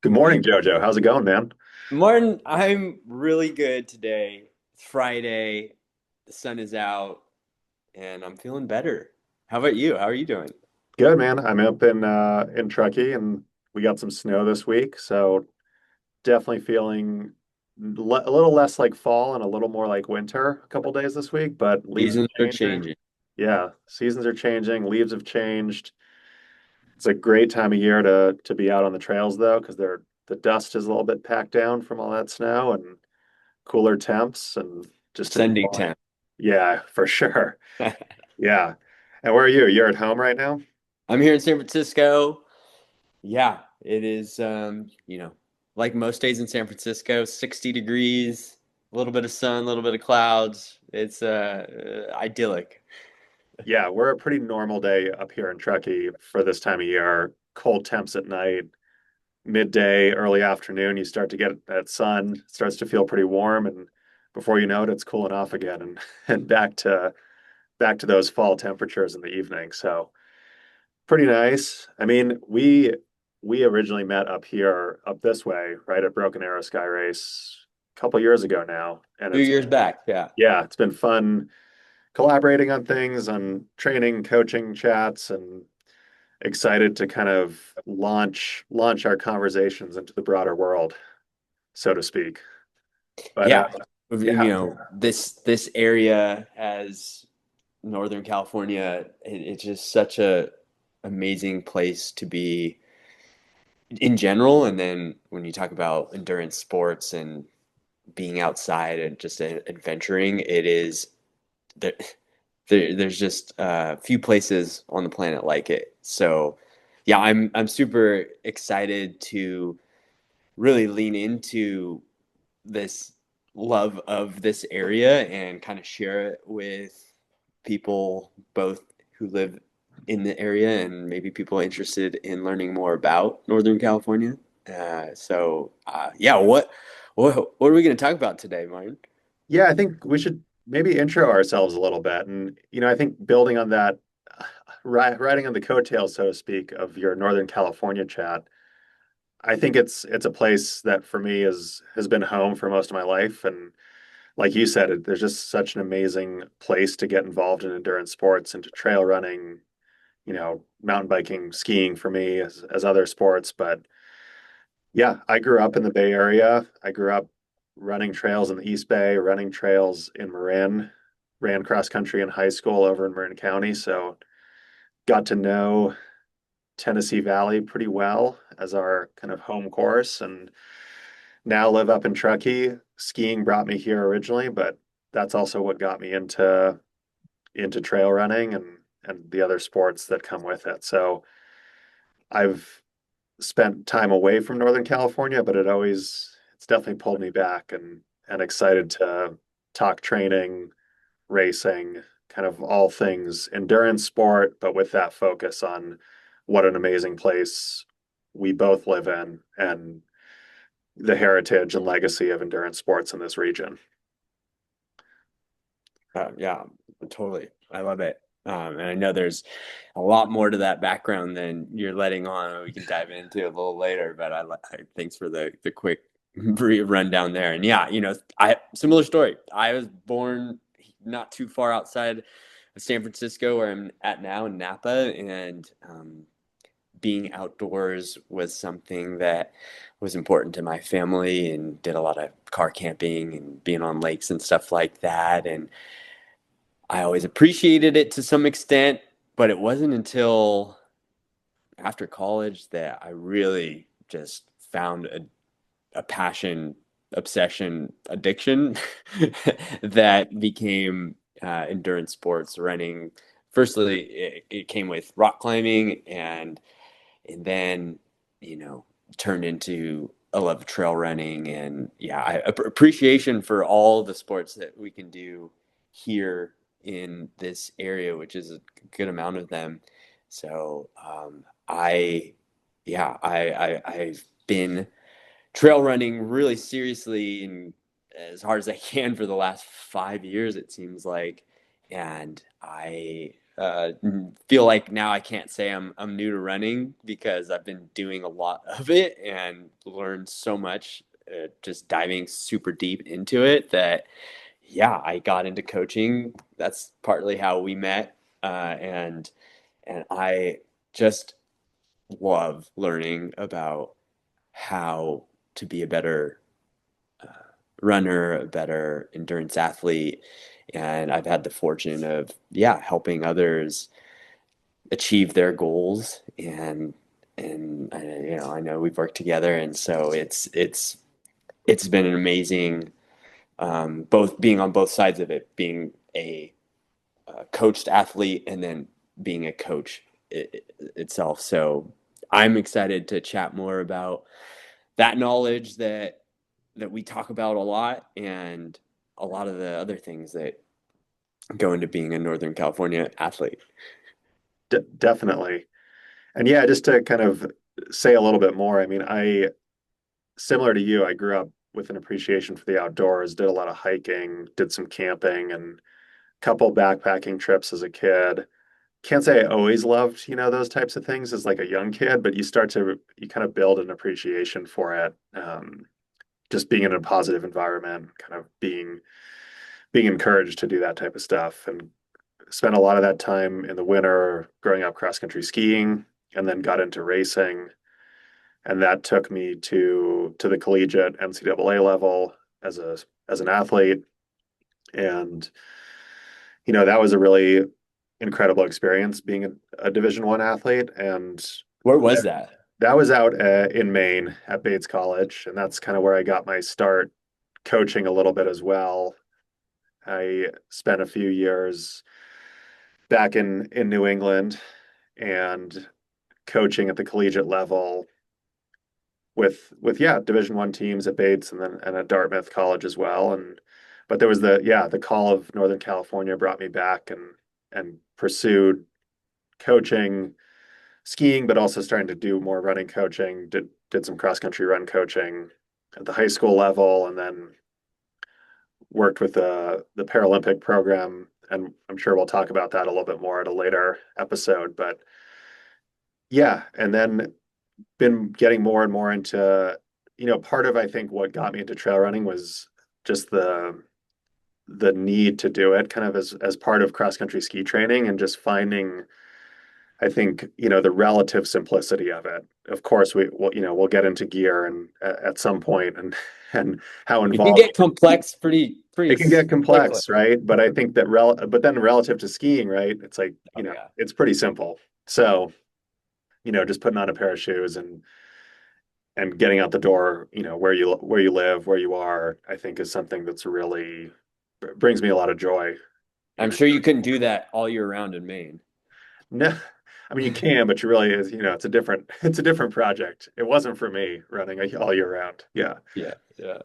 Good morning, Jojo. How's it going, man? Martin, I'm really good today. It's Friday, the sun is out, and I'm feeling better. How about you? How are you doing? Good, man. I'm up in Truckee, and we got some snow this week, so definitely feeling a little less like fall and a little more like winter a couple days this week. But leaves Seasons are are changing. changing. Yeah, seasons are changing. Leaves have changed. It's a great time of year to be out on the trails though, because the dust is a little bit packed down from all that snow and cooler temps and just Sending enjoying. temp. Yeah, for sure. Yeah. And where are you? You're at home right now? I'm here in San Francisco. Yeah, it is, like most days in San Francisco, 60 degrees, a little bit of sun, a little bit of clouds. It's idyllic. Yeah, we're a pretty normal day up here in Truckee for this time of year. Cold temps at night, midday, early afternoon, you start to get that sun, it starts to feel pretty warm, and before you know it, it's cooling off again and and back to those fall temperatures in the evening. So pretty nice. I mean, we originally met up here, up this way, right at Broken Arrow Sky Race a couple years ago now, and Few years back, yeah. it's been fun collaborating on things, on training, coaching chats, and excited to kind of launch our conversations into the broader world, so to speak. But Yeah. yeah, This area as Northern California, it's just such a amazing place to be in general. And then when you talk about endurance sports and being outside and just adventuring, it is there, there's just a few places on the planet like it. So yeah, I'm super excited to really lean into this love of this area and kind of share it with people both who live in the area and maybe people interested in learning more about Northern California. Yeah, what are we going to talk about today, Martin? yeah, I think we should maybe intro ourselves a little bit, and I think building on that, riding on the coattails, so to speak, of your Northern California chat. I think it's a place that for me is has been home for most of my life, and like you said, there's just such an amazing place to get involved in endurance sports, into trail running, mountain biking, skiing for me as other sports. But yeah, I grew up in the Bay Area. I grew up running trails in the East Bay, running trails in Marin, ran cross country in high school over in Marin County. So got to know Tennessee Valley pretty well as our kind of home course, and now live up in Truckee. Skiing brought me here originally, but that's also what got me into trail running and the other sports that come with it. So I've spent time away from Northern California, but it's definitely pulled me back and excited to talk training, racing, kind of all things endurance sport, but with that focus on what an amazing place we both live in and the heritage and legacy of endurance sports in this region. Yeah, totally. I love it. And I know there's a lot more to that background than you're letting on. We can dive into a little later, but thanks for the quick brief rundown there. And yeah, I similar story. I was born not too far outside of San Francisco, where I'm at now in Napa, and being outdoors was something that was important to my family, and did a lot of car camping and being on lakes and stuff like that. And I always appreciated it to some extent, but it wasn't until after college that I really just found a passion, obsession, addiction that became endurance sports running. Firstly, it came with rock climbing, and then you know turned into a love of trail running, and yeah, appreciation for all the sports that we can do here in this area, which is a good amount of them. So I yeah I've been trail running really seriously and as hard as I can for the last 5 years, it seems like. And I feel like now I can't say I'm new to running because I've been doing a lot of it and learned so much, just diving super deep into it that yeah, I got into coaching. That's partly how we met, and I just love learning about how to be a better uh, runner, a better endurance athlete. And I've had the fortune of, yeah, helping others achieve their goals. And I know we've worked together. And so it's been an amazing, both being on both sides of it, being a coached athlete and then being a coach itself. So I'm excited to chat more about that knowledge that we talk about a lot and a lot of the other things that go into being a Northern California athlete. Definitely. And yeah, just to kind of say a little bit more, I mean, similar to you, I grew up with an appreciation for the outdoors, did a lot of hiking, did some camping, and a couple backpacking trips as a kid. Can't say I always loved, those types of things as like a young kid, but you kind of build an appreciation for it. Just being in a positive environment, kind of being encouraged to do that type of stuff, and spent a lot of that time in the winter growing up cross country skiing, and then got into racing, and that took me to the collegiate NCAA level as an athlete, and that was a really incredible experience being a Division One athlete, and Where was that? that was out in Maine at Bates College, and that's kind of where I got my start coaching a little bit as well. I spent a few years back in New England and coaching at the collegiate level with yeah Division One teams at Bates and at Dartmouth College as well. And but there was the call of Northern California brought me back and pursued coaching skiing, but also starting to do more running coaching. Did some cross country run coaching at the high school level, and then worked with the Paralympic program. And I'm sure we'll talk about that a little bit more at a later episode. But yeah, and then been getting more and more into, part of I think what got me into trail running was just the need to do it kind of as part of cross country ski training, and just finding I think, the relative simplicity of it. Of course, we'll get into gear and at some point, and how It can involved get complex it pretty can get quickly. complex, right? But I think but then relative to skiing, right? It's like, Oh yeah. it's pretty simple. So, just putting on a pair of shoes and getting out the door, where you live, where you are, I think is something that's really brings me a lot of joy. I'm sure you couldn't do that all year round in Maine. No, I mean you can, but you really is, it's a different project. It wasn't for me running all year round. Yeah. Yeah, yeah.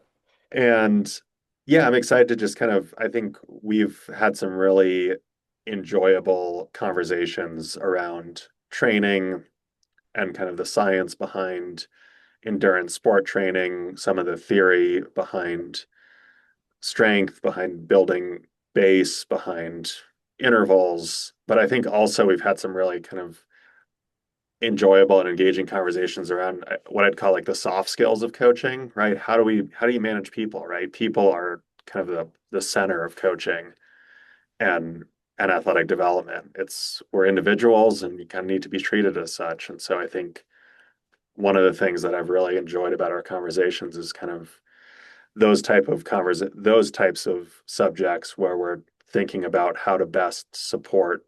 And yeah, I'm excited to just kind of, I think we've had some really enjoyable conversations around training and kind of the science behind endurance sport training, some of the theory behind strength, behind building base, behind intervals. But I think also we've had some really kind of enjoyable and engaging conversations around what I'd call like the soft skills of coaching, right? How do you manage people, right? People are kind of the center of coaching and athletic development. We're individuals and you kind of need to be treated as such. And so I think one of the things that I've really enjoyed about our conversations is kind of those types of subjects where we're thinking about how to best support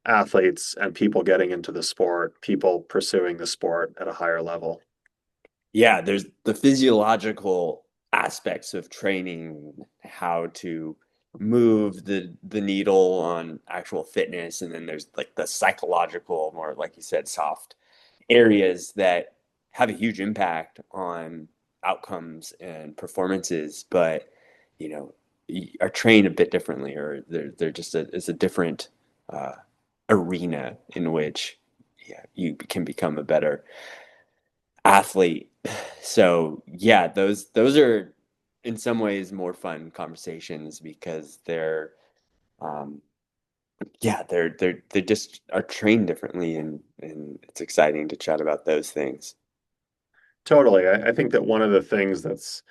athletes and people getting into the sport, people pursuing the sport at a higher level. Yeah, there's the physiological aspects of training, how to move the needle on actual fitness, and then there's like the psychological, more like you said, soft areas that have a huge impact on outcomes and performances, but you know, are trained a bit differently, or they're just it's a different uh, arena in which yeah you can become a better athlete. So yeah, those are in some ways more fun conversations because they're um, yeah, they just are trained differently, and it's exciting to chat about those things. Totally. I think that one of the things that's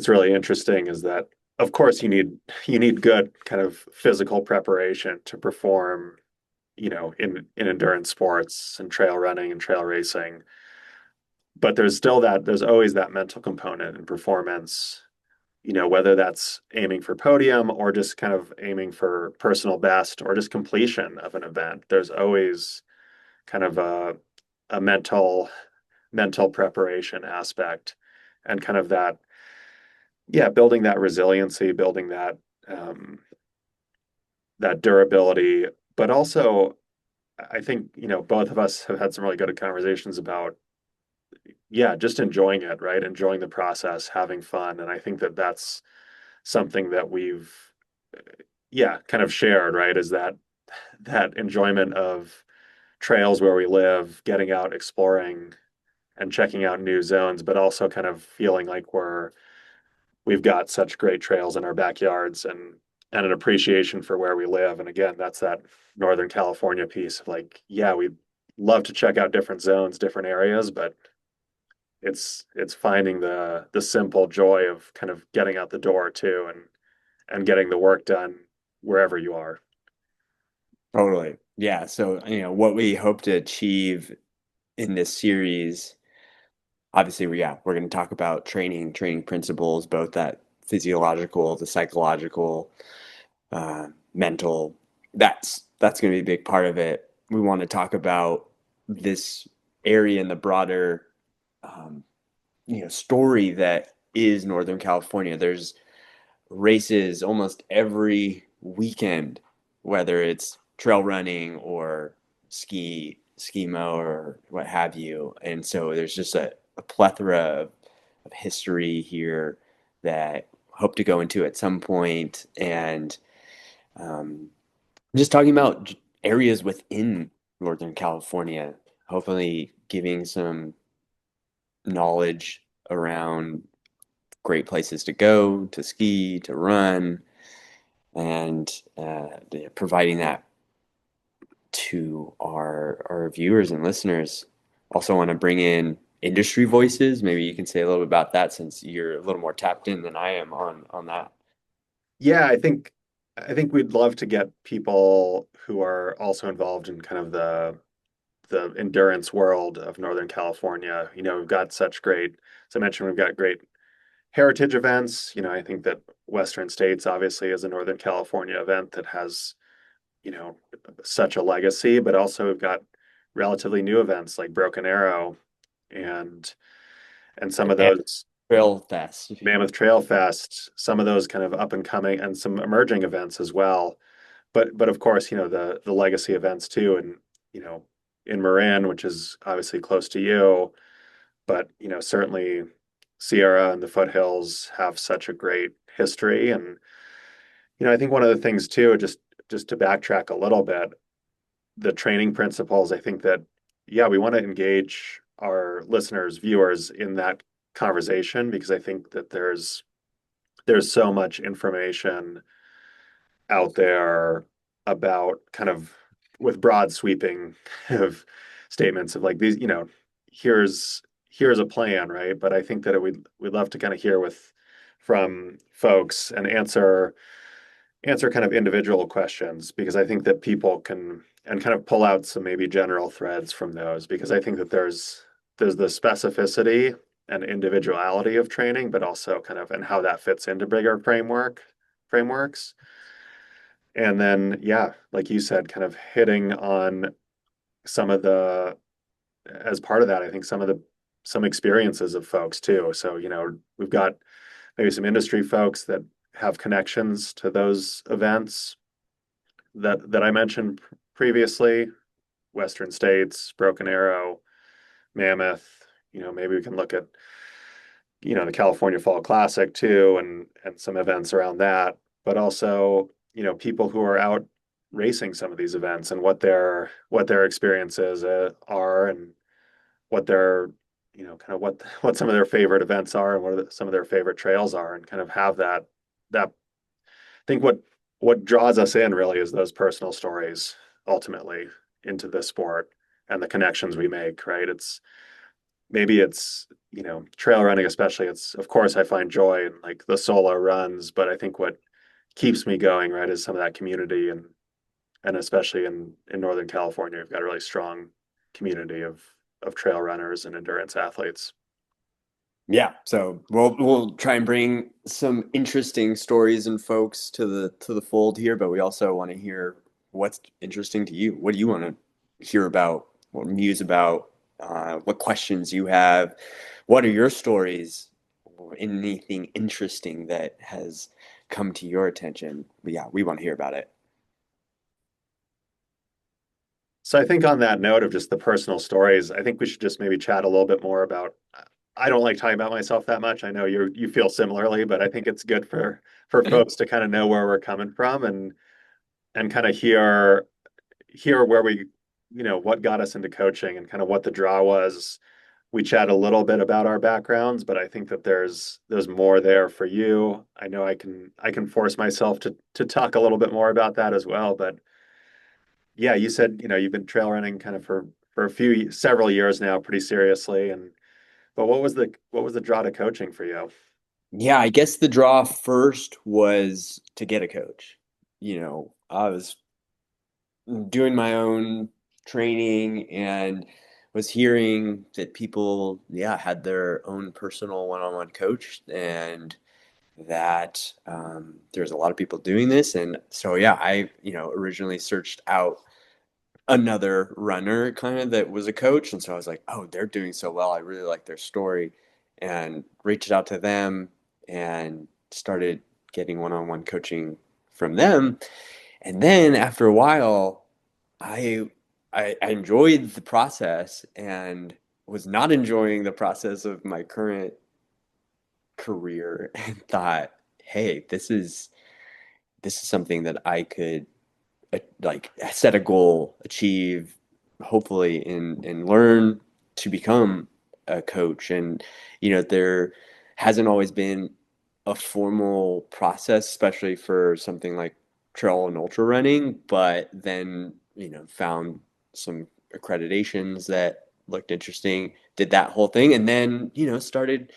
really interesting is that of course you need good kind of physical preparation to perform, in endurance sports and trail running and trail racing. But there's always that mental component in performance, whether that's aiming for podium or just kind of aiming for personal best or just completion of an event. There's always kind of a mental preparation aspect and kind of that, yeah, building that resiliency, building um, that durability, but also I think, both of us have had some really good conversations about, yeah, just enjoying it, right? Enjoying the process, having fun. And I think that that's something that we've, yeah, kind of shared, right? Is that enjoyment of trails where we live, getting out, exploring and checking out new zones, but also kind of feeling like we've got such great trails in our backyards and an appreciation for where we live. And again, that's that Northern California piece of like, yeah, we love to check out different zones, different areas, but it's finding the simple joy of kind of getting out the door too and getting the work done wherever you are. Totally. Yeah. So, what we hope to achieve in this series, obviously, we're going to talk about training principles, both that physiological, the psychological, mental. That's going to be a big part of it. We want to talk about this area in the broader, um, story that is Northern California. There's races almost every weekend, whether it's trail running or skimo or what have you. And so there's just a plethora of history here that I hope to go into at some point, and um, just talking about areas within Northern California, hopefully giving some knowledge around great places to go, to ski, to run, and providing that to our viewers and listeners. Also, want to bring in industry voices. Maybe you can say a little bit about that since you're a little more tapped in than I am on that. Yeah, I think we'd love to get people who are also involved in kind of the endurance world of Northern California. We've got such great, as I mentioned, we've got great heritage events. I think that Western States obviously is a Northern California event that has, you know, such a legacy, but also we've got relatively new events like Broken Arrow and some And of those Trail Fest. Mammoth Trail Fest, some of those kind of up and coming and some emerging events as well. But of course, the legacy events too, and you know, in Marin, which is obviously close to you, but certainly Sierra and the foothills have such a great history. And I think one of the things too, just to backtrack a little bit, the training principles, I think that, yeah, we want to engage our listeners, viewers in that conversation because I think that there's so much information out there about kind of with broad sweeping of statements of like these, here's a plan, right? But I think that we'd love to kind of hear from folks and answer kind of individual questions because I think that people can and kind of pull out some maybe general threads from those because I think that there's the specificity and individuality of training, but also kind of and how that fits into bigger frameworks. And then, yeah, like you said, kind of hitting on some of the as part of that, I think some experiences of folks too. So, we've got maybe some industry folks that have connections to those events that I mentioned previously, Western States, Broken Arrow, Mammoth. Maybe we can look at, the California Fall Classic too, and some events around that, but also, people who are out racing some of these events and what their experiences are and what their kind of what some of their favorite events are and what some of their favorite trails are and kind of have that I think what draws us in really is those personal stories ultimately into this sport and the connections we make, right? Maybe it's, trail running especially, it's of course I find joy in like the solo runs, but I think what keeps me going, right, is some of that community and especially in Northern California, we've got a really strong community of trail runners and endurance athletes. Yeah, so we'll try and bring some interesting stories and folks to the fold here, but we also want to hear what's interesting to you. What do you want to hear about? What muse about? What questions you have? What are your stories? Or anything interesting that has come to your attention? Yeah, we want to hear about it. So I think on that note of just the personal stories, I think we should just maybe chat a little bit more about. I don't like talking about myself that much. I know you feel similarly, but I think it's good for folks to kind of know where we're coming from and kind of hear where we, what got us into coaching and kind of what the draw was. We chat a little bit about our backgrounds, but I think that there's more there for you. I know I can force myself to talk a little bit more about that as well, but yeah, you said, you've been trail running kind of for several years now, pretty seriously. But what was the draw to coaching for you? Yeah, I guess the draw first was to get a coach. I was doing my own training and was hearing that people, yeah, had their own personal one-on-one coach and that there's a lot of people doing this. And so, yeah, I, originally searched out another runner kind of that was a coach. And so I was like, oh, they're doing so well. I really like their story and reached out to them and started getting one-on-one coaching from them. And then after a while, I I enjoyed the process and was not enjoying the process of my current career and thought, hey, this is something that I could like set a goal, achieve, hopefully, and learn to become a coach. And there hasn't always been a formal process, especially for something like trail and ultra running. But then found some accreditations that looked interesting. Did that whole thing, and then started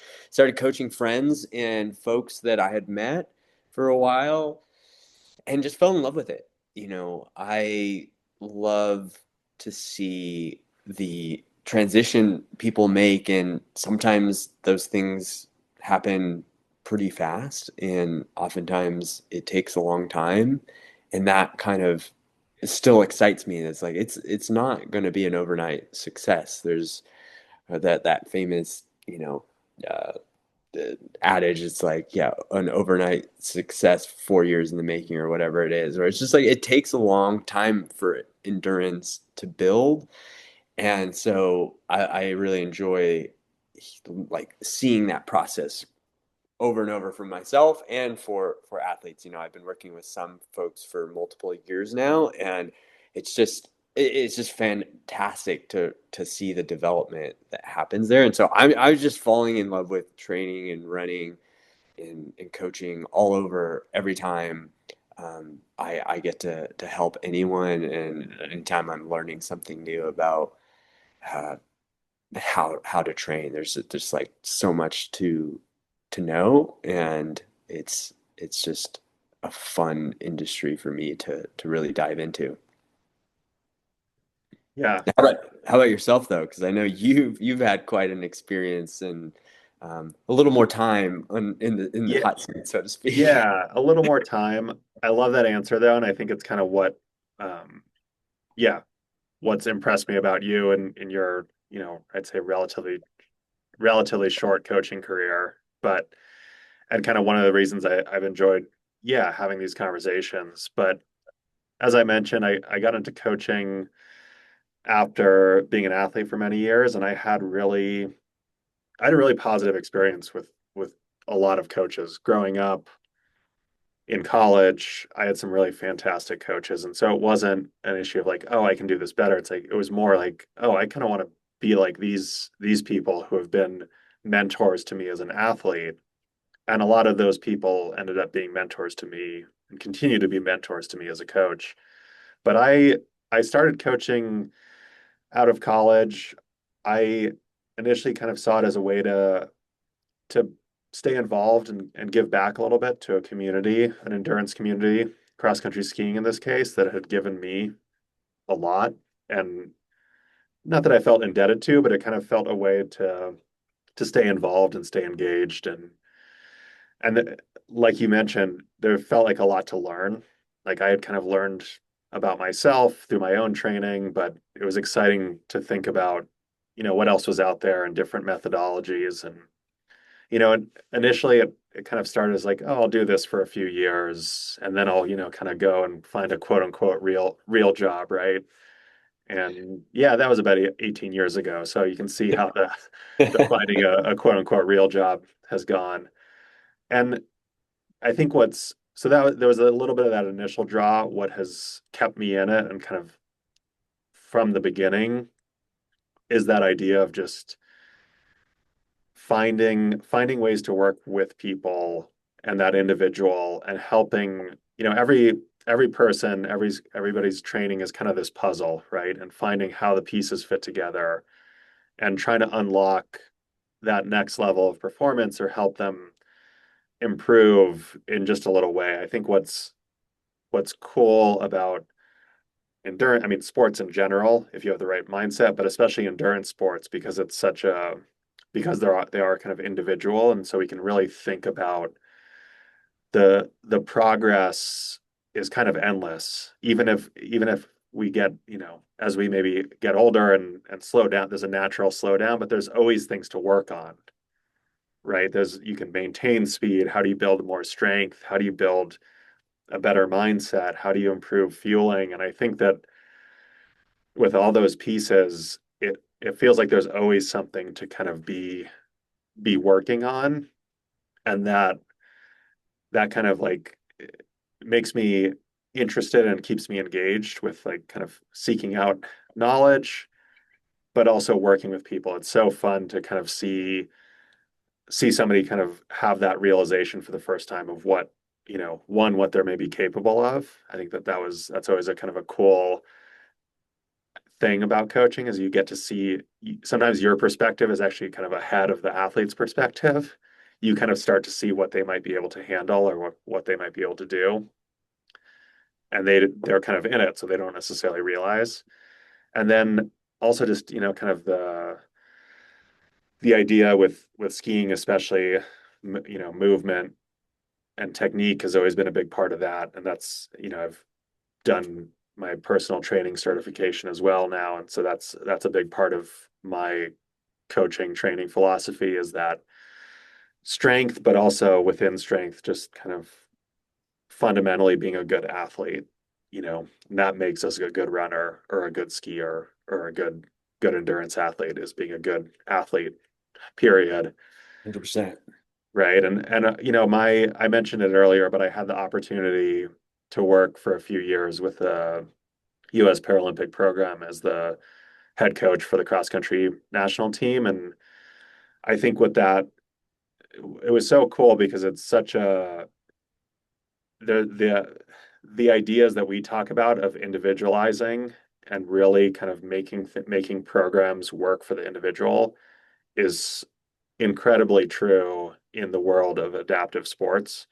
coaching friends and folks that I had met for a while and just fell in love with it. I love to see the transition people make, and sometimes those things happen pretty fast, and oftentimes it takes a long time, and that kind of still excites me. It's like it's not going to be an overnight success. There's that famous uh, the adage, it's like, yeah, an overnight success, 4 years in the making or whatever it is, or it's just like it takes a long time for endurance to build. And so I really enjoy like seeing that process over and over for myself and for athletes. I've been working with some folks for multiple years now, and it's just fantastic to see the development that happens there. And so I was just falling in love with training and running and coaching all over every time I get to help anyone, and anytime I'm learning something new about uh, how to train. There's just like so much to know, and it's just a fun industry for me to really dive into. Yeah. How about yourself though? Because I know you've had quite an experience and a little more time in the Yeah. hot seat, so to speak. Yeah, a little more time. I love that answer though, and I think it's kind of um, yeah, what's impressed me about you and in your, I'd say relatively short coaching career, but and kind of one of the reasons I've enjoyed, yeah, having these conversations. But as I mentioned, I got into coaching after being an athlete for many years, and I had a really positive experience with a lot of coaches growing up. In college, I had some really fantastic coaches. And so it wasn't an issue of like, oh, I can do this better. It's like it was more like, oh, I kind of want to be like these people who have been mentors to me as an athlete. And a lot of those people ended up being mentors to me and continue to be mentors to me as a coach. But I started coaching out of college. I initially kind of saw it as a way to stay involved and give back a little bit to a community, an endurance community, cross country skiing in this case, that had given me a lot. And not that I felt indebted to, but it kind of felt a way to stay involved and stay engaged. And like you mentioned, there felt like a lot to learn. Like I had kind of learned about myself through my own training, but it was exciting to think about, what else was out there and different methodologies. And, initially it kind of started as like, oh, I'll do this for a few years and then I'll, kind of go and find a quote unquote real job, right? And yeah, that was about 18 years ago. So you can see how the finding a quote unquote real job has gone. And I think there was a little bit of that initial draw. What has kept me in it and kind of from the beginning is that idea of just finding ways to work with people and that individual and helping, every person, everybody's training is kind of this puzzle, right? And finding how the pieces fit together and trying to unlock that next level of performance or help them improve in just a little way. I think what's cool about endurance, I mean, sports in general, if you have the right mindset, but especially endurance sports, because because they are kind of individual. And so we can really think about the progress is kind of endless, even if we get, as we maybe get older and slow down, there's a natural slowdown, but there's always things to work on, right? You can maintain speed. How do you build more strength? How do you build a better mindset? How do you improve fueling? And I think that with all those pieces, it feels like there's always something to kind of be working on, and that kind of like makes me interested and keeps me engaged with like kind of seeking out knowledge, but also working with people. It's so fun to kind of see somebody kind of have that realization for the first time of what, what they're maybe capable of. I think that's always a kind of a cool thing about coaching is you get to see sometimes your perspective is actually kind of ahead of the athlete's perspective. You kind of start to see what they might be able to handle or what they might be able to do. And they're kind of in it, so they don't necessarily realize. And then also just, kind of the idea with skiing, especially, movement and technique has always been a big part of that. And that's, I've done my personal training certification as well now. And so that's a big part of my coaching training philosophy is that strength, but also within strength, just kind of fundamentally being a good athlete, and that makes us a good runner or a good skier or a good endurance athlete is being a good athlete, period. 100%. Right. And my I mentioned it earlier, but I had the opportunity to work for a few years with the US Paralympic program as the head coach for the cross country national team. And I think it was so cool because it's such a the ideas that we talk about of individualizing and really kind of making programs work for the individual is incredibly true in the world of adaptive sports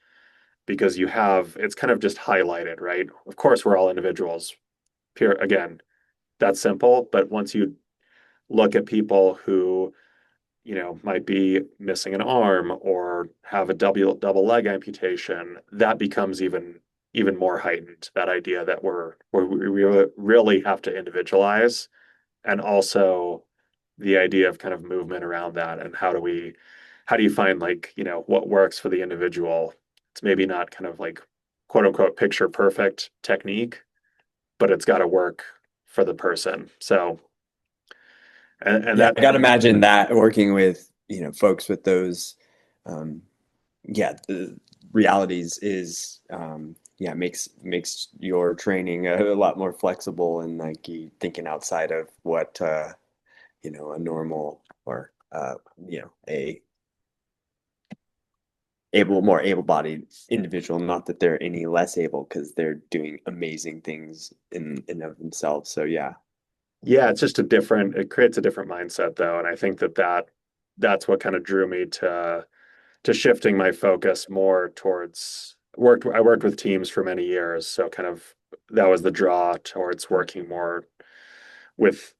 because it's kind of just highlighted, right? Of course, we're all individuals. Pure again, that's simple. But once you look at people who, might be missing an arm or have a double leg amputation, that becomes even more heightened. That idea that we really have to individualize, and also the idea of kind of movement around that, and how do you find like what works for the individual? It's maybe not kind of like quote unquote picture perfect technique, but it's got to work for the person. So and Yeah, that I got to imagine that working with, folks with those, um, the realities is, yeah, makes your training a lot more flexible and like you thinking outside of what, a normal or, a more able-bodied individual. Not that they're any less able, because they're doing amazing things in of themselves. So yeah. Yeah, it's just it creates a different mindset though. And I think that's what kind of drew me to shifting my focus more towards I worked with teams for many years, so kind of that was the draw towards working more with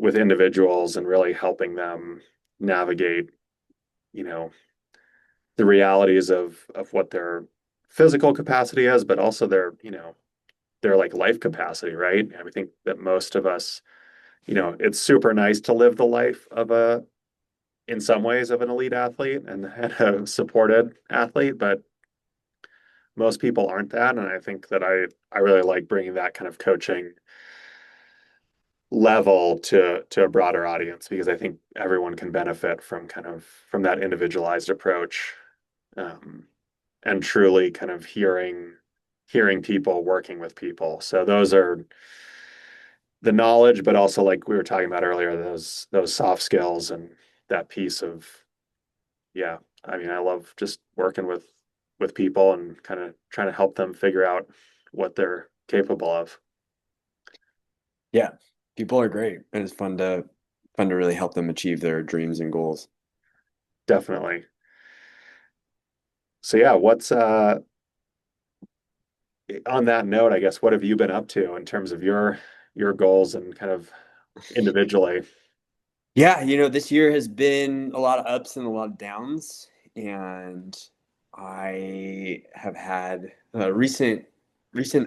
individuals and really helping them navigate, you know, the realities of what their physical capacity is, but also their like life capacity, right? I think that most of us, it's super nice to live the life of in some ways of an elite athlete and a supported athlete, but most people aren't that. And I think that I really like bringing that kind of coaching level to a broader audience because I think everyone can benefit from that individualized approach, um, and truly kind of hearing people, working with people. So those are the knowledge, but also like we were talking about earlier, those soft skills and that piece of, yeah. I mean, I love just working with people and kind of trying to help them figure out what they're capable of. Yeah, people are great, and it's fun to really help them achieve their dreams and goals. Definitely. So yeah, what's on that note, I guess, what have you been up to in terms of your goals and kind of individually? Yeah, this year has been a lot of ups and a lot of downs, and I have had a recent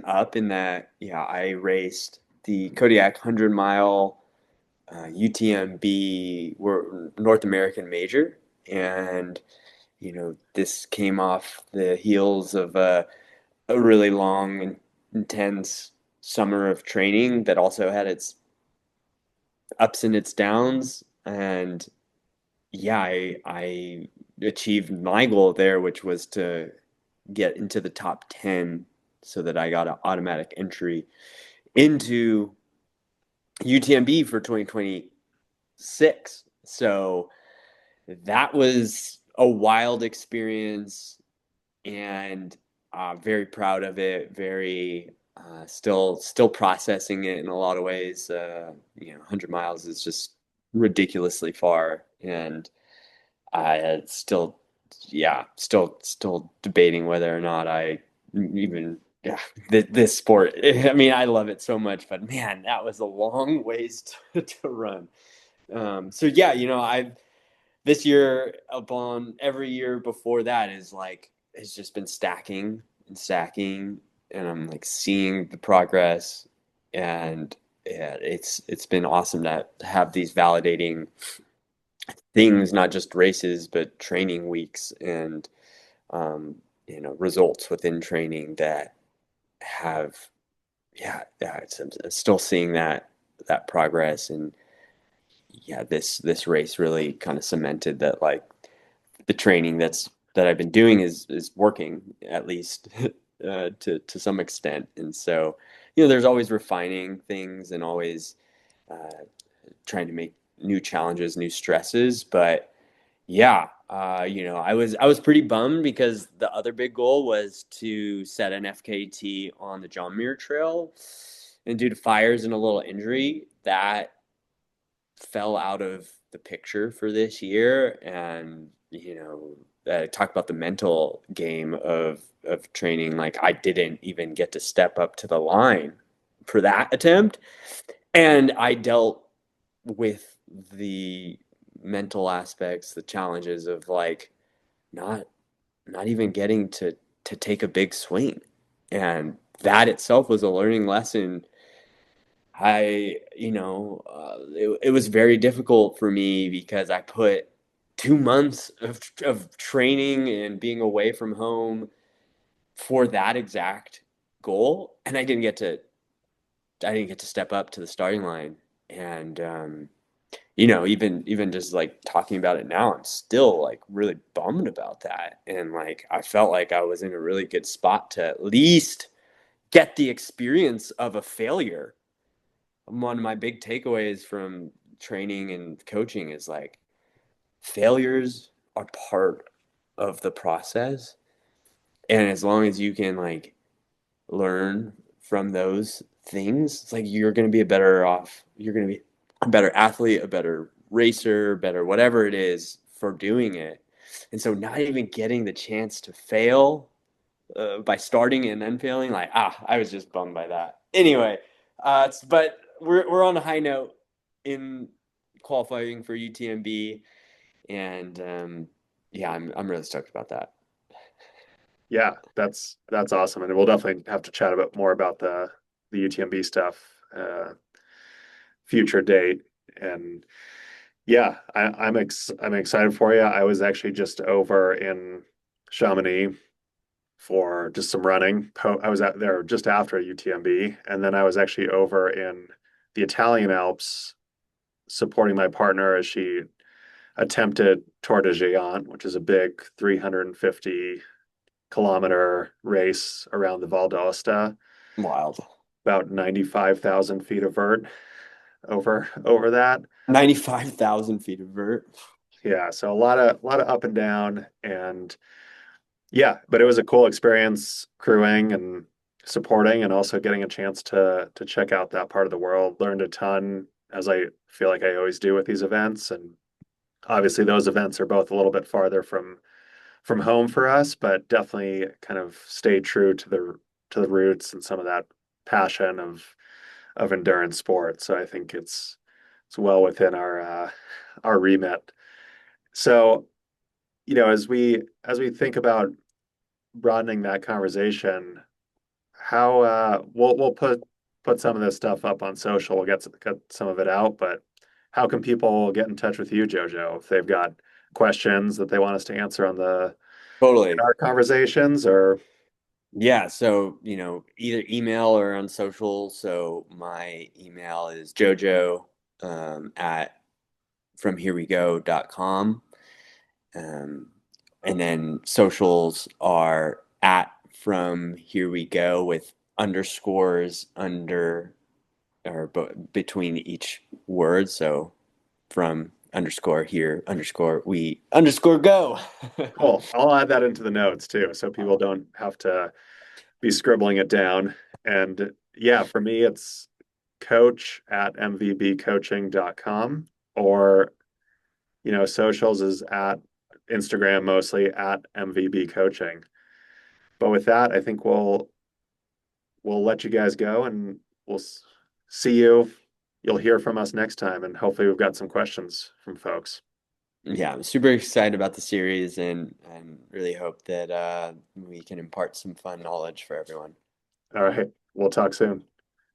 up in that, yeah, I raced the Kodiak 100-mile UTMB North American Major, and this came off the heels of a really long and intense summer of training that also had its ups and its downs. And yeah, I achieved my goal there, which was to get into the top 10 so that I got an automatic entry into UTMB for 2026. So that was a wild experience, and very proud of it. Very still processing it in a lot of ways. 100 miles is just ridiculously far, and still, yeah, still debating whether or not I even. Yeah, this sport. I mean, I love it so much, but man, that was a long ways to run. So yeah, I've this year upon every year before that is like has just been stacking and stacking, and I'm like seeing the progress. And yeah, it's been awesome to have these validating things, not just races but training weeks, and um, results within training that have, yeah, I'm still seeing that progress. And yeah, this race really kind of cemented that, like, the training that I've been doing is working, at least to some extent. And so, there's always refining things and always uh, trying to make new challenges, new stresses. But yeah, I was pretty bummed because the other big goal was to set an FKT on the John Muir Trail, and due to fires and a little injury, that fell out of the picture for this year. And talk about the mental game of training. Like, I didn't even get to step up to the line for that attempt, and I dealt with the mental aspects, the challenges of, like, not not even getting to take a big swing. And that itself was a learning lesson. It was very difficult for me because I put 2 months of training and being away from home for that exact goal, and I didn't get to step up to the starting line. And even just like talking about it now, I'm still like really bummed about that. And like, I felt like I was in a really good spot to at least get the experience of a failure. One of my big takeaways from training and coaching is, like, failures are part of the process. And as long as you can like learn from those things, it's like you're going to be a better off, you're going to be a better athlete, a better racer, better whatever it is for doing it. And so not even getting the chance to fail by starting and then failing, like, I was just bummed by that. Anyway, but we're on a high note in qualifying for UTMB, and yeah, I'm really stoked about that. Yeah, that's awesome, and we'll definitely have to chat a bit more about the UTMB stuff, future date, and yeah, I'm excited for you. I was actually just over in Chamonix for just some running. I was out there just after UTMB, and then I was actually over in the Italian Alps supporting my partner as she attempted Tour de Géant, which is a big 350-kilometer race around the Val d'Aosta, Wild. about 95,000 feet of vert over that. 95,000 feet of vert. Yeah, so a lot of up and down, and yeah, but it was a cool experience crewing and supporting, and also getting a chance to check out that part of the world. Learned a ton, as I feel like I always do with these events, and obviously those events are both a little bit farther from home for us, but definitely kind of stayed true to the roots and some of that passion of endurance sport. So I think it's well within our remit. So, as we think about broadening that conversation, how we'll put some of this stuff up on social. We'll get some of it out, but how can people get in touch with you, Jojo, if they've got questions that they want us to answer on the in Totally. our conversations, or Yeah, so either email or on social. So my email is jojo at fromherewego.com. Um, and then socials are at from here we go with underscores under or between each word. So from underscore here underscore we underscore go. cool. I'll add that into the notes too, so people don't have to be scribbling it down. And yeah, for me, it's coach at mvbcoaching.com, or socials is at Instagram, mostly at MVB Coaching. But with that, I think we'll let you guys go, and we'll see you. You'll hear from us next time, and hopefully we've got some questions from folks. Yeah, I'm super excited about the series and really hope that we can impart some fun knowledge for everyone. All right, we'll talk soon.